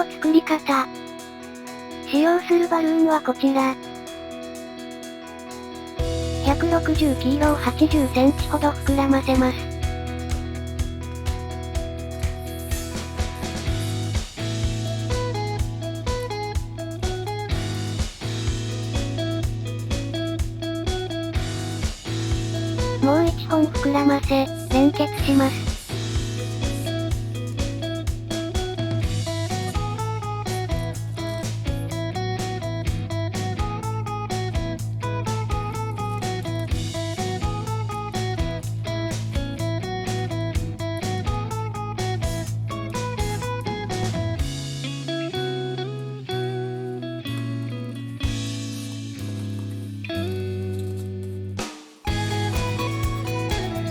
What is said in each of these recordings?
の作り方。使用するバルーンはこちら。160キロを80センチほど膨らませます。もう1本膨らませ、連結します。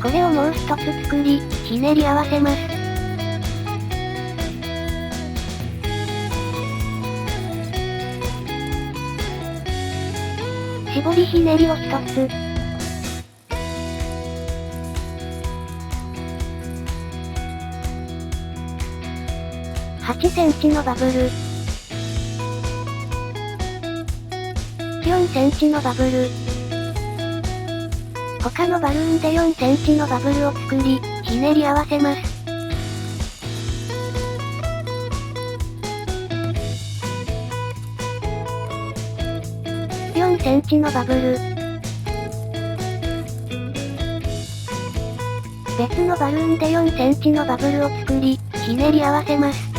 これをもう一つ作り、ひねり合わせます。絞りひねりを一つ。8センチのバブル。4センチのバブル。他のバルーンで4センチのバブルを作り、ひねり合わせます。4センチのバブル。別のバルーンで4センチのバブルを作り、ひねり合わせます。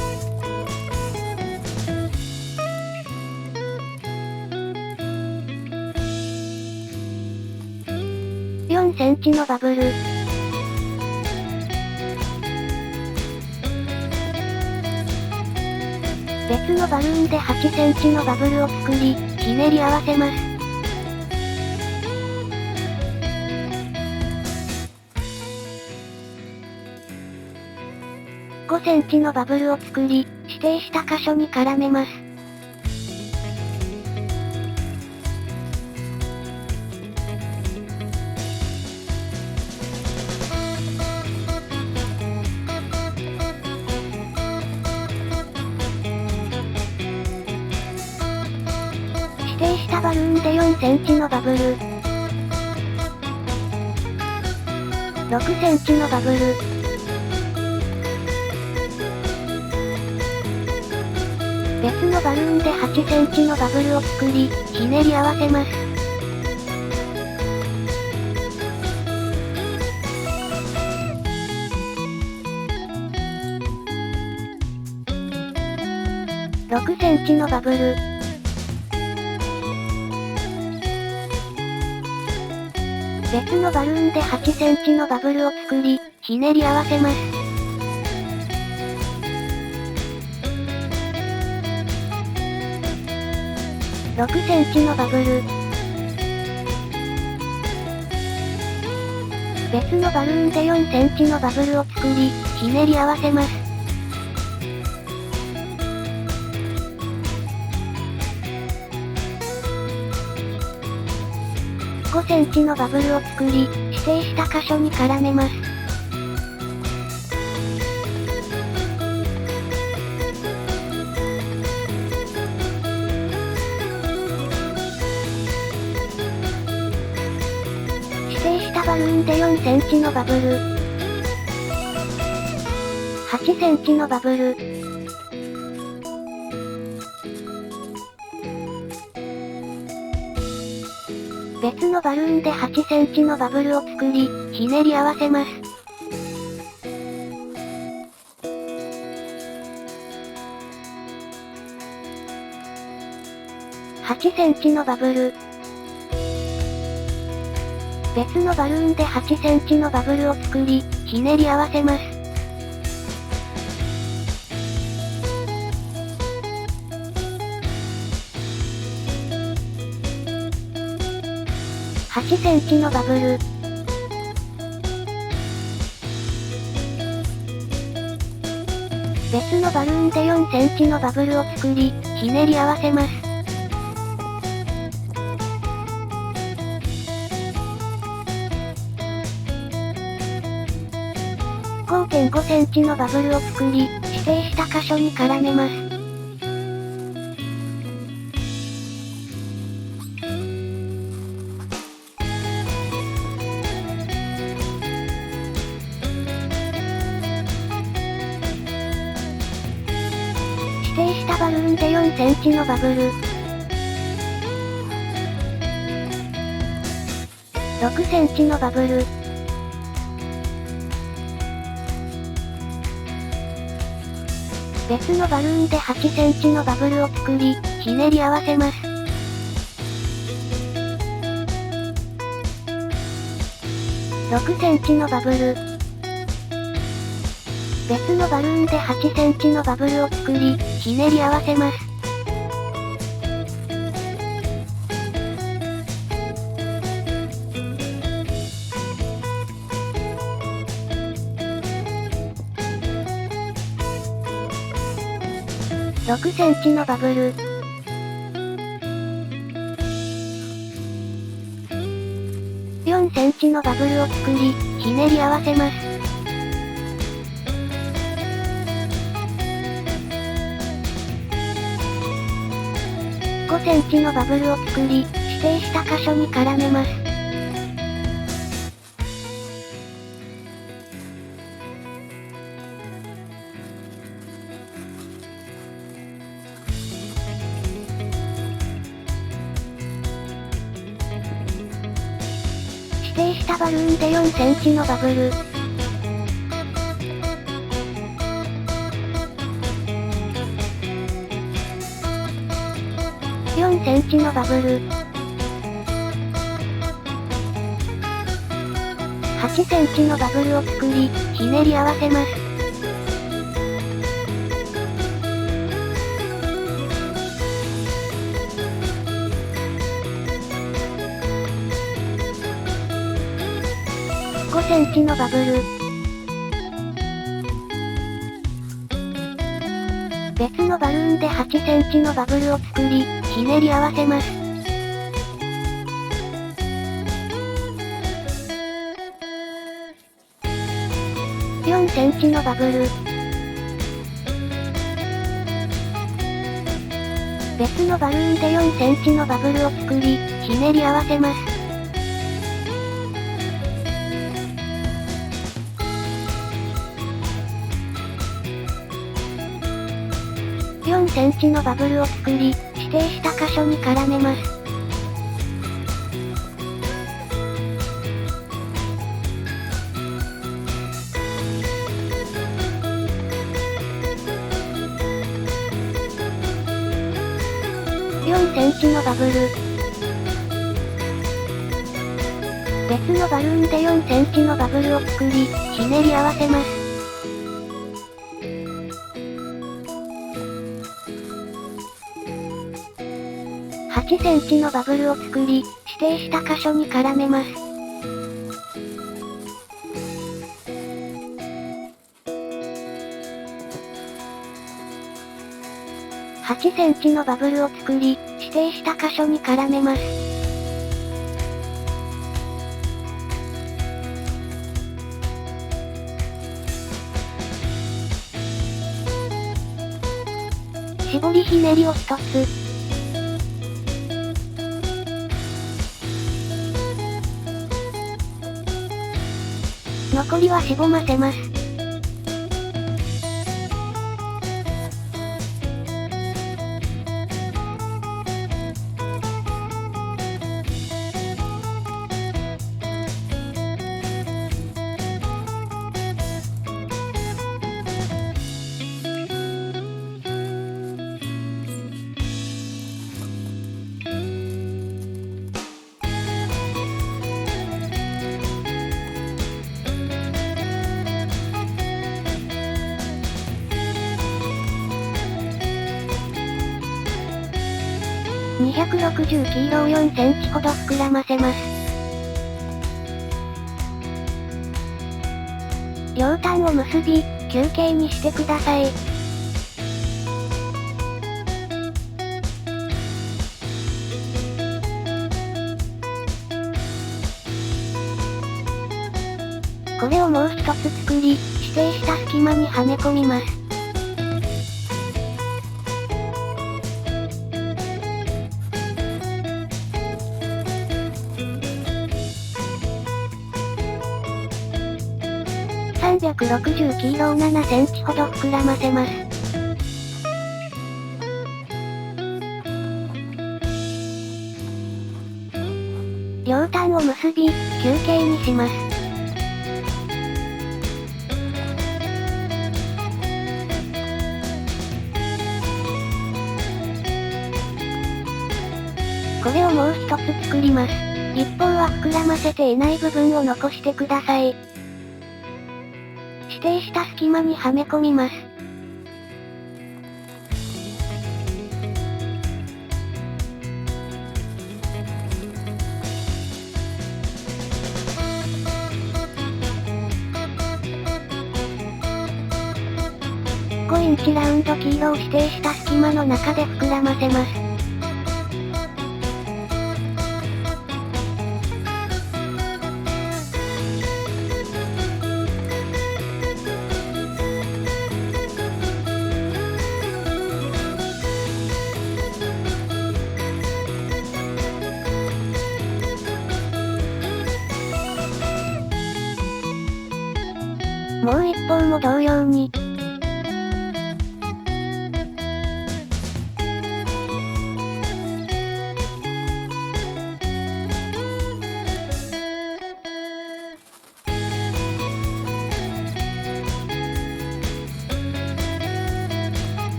4センチのバブル。別のバルーンで8センチのバブルを作り、ひねり合わせます。5センチのバブルを作り、指定した箇所に絡めます。指定したバルーンで4センチのバブル。6センチのバブル。別のバルーンで8センチのバブルを作り、ひねり合わせます。6センチのバブル。別のバルーンで8センチのバブルを作り、ひねり合わせます。6センチのバブル。別のバルーンで4センチのバブルを作り、ひねり合わせます。5センチのバブルを作り、指定した箇所に絡めます。指定したバルーンで4センチのバブル。8センチのバブル。別のバルーンで8センチのバブルを作り、ひねり合わせます。8センチのバブル。別のバルーンで8センチのバブルを作り、ひねり合わせます。8センチのバブル。別のバルーンで4センチのバブルを作り、ひねり合わせます。5.5センチのバブルを作り、指定した箇所に絡めます。定したバルーンで4センチのバブル。6センチのバブル。別のバルーンで8センチのバブルを作り、ひねり合わせます。6センチのバブル。別のバルーンで8センチのバブルを作り、ひねり合わせます。6センチのバブル。4センチのバブルを作り、ひねり合わせます。5センチのバブルを作り、指定した箇所に絡めます。指定したバルーンで4センチのバブル。4センチのバブル。8センチのバブルを作り、ひねり合わせます。5センチのバブル。別のバルーンで8センチのバブルを作り、ひねり合わせます。4センチのバブル。別のバルーンで4センチのバブルを作り、ひねり合わせます。4センチのバブルを作り、指定した箇所に絡めます。4センチのバブル。別のバルーンで4センチのバブルを作り、ひねり合わせます。8センチのバブルを作り、指定した箇所に絡めます。8センチのバブルを作り、指定した箇所に絡めます。絞りひねりを1つ。残りはしぼませます。260キロを4センチほど膨らませます。両端を結び、休憩にしてください。これをもう一つ作り、指定した隙間にはめ込みます。360キロを7センチほど膨らませます。両端を結び、球形にします。これをもう一つ作ります。一方は膨らませていない部分を残してください。指定した隙間にはめ込みます。5インチラウンド黄色を指定した隙間の中で膨らませます。もう一方も同様に。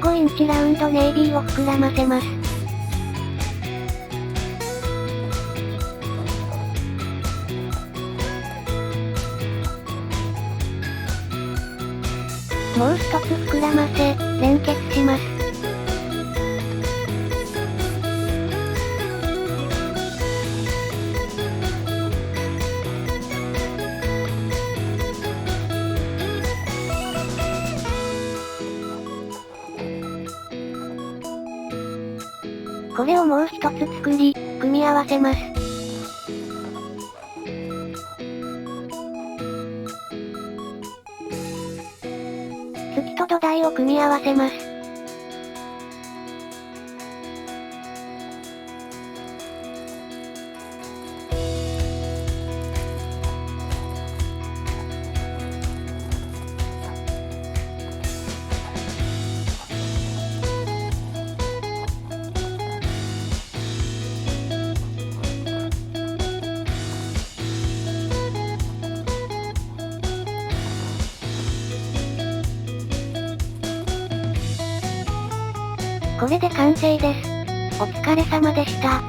5インチラウンドネイビーを膨らませます。もう一つ膨らませ、連結します。これをもう一つ作り、組み合わせます。月と土台を組み合わせます。これで完成です。お疲れ様でした。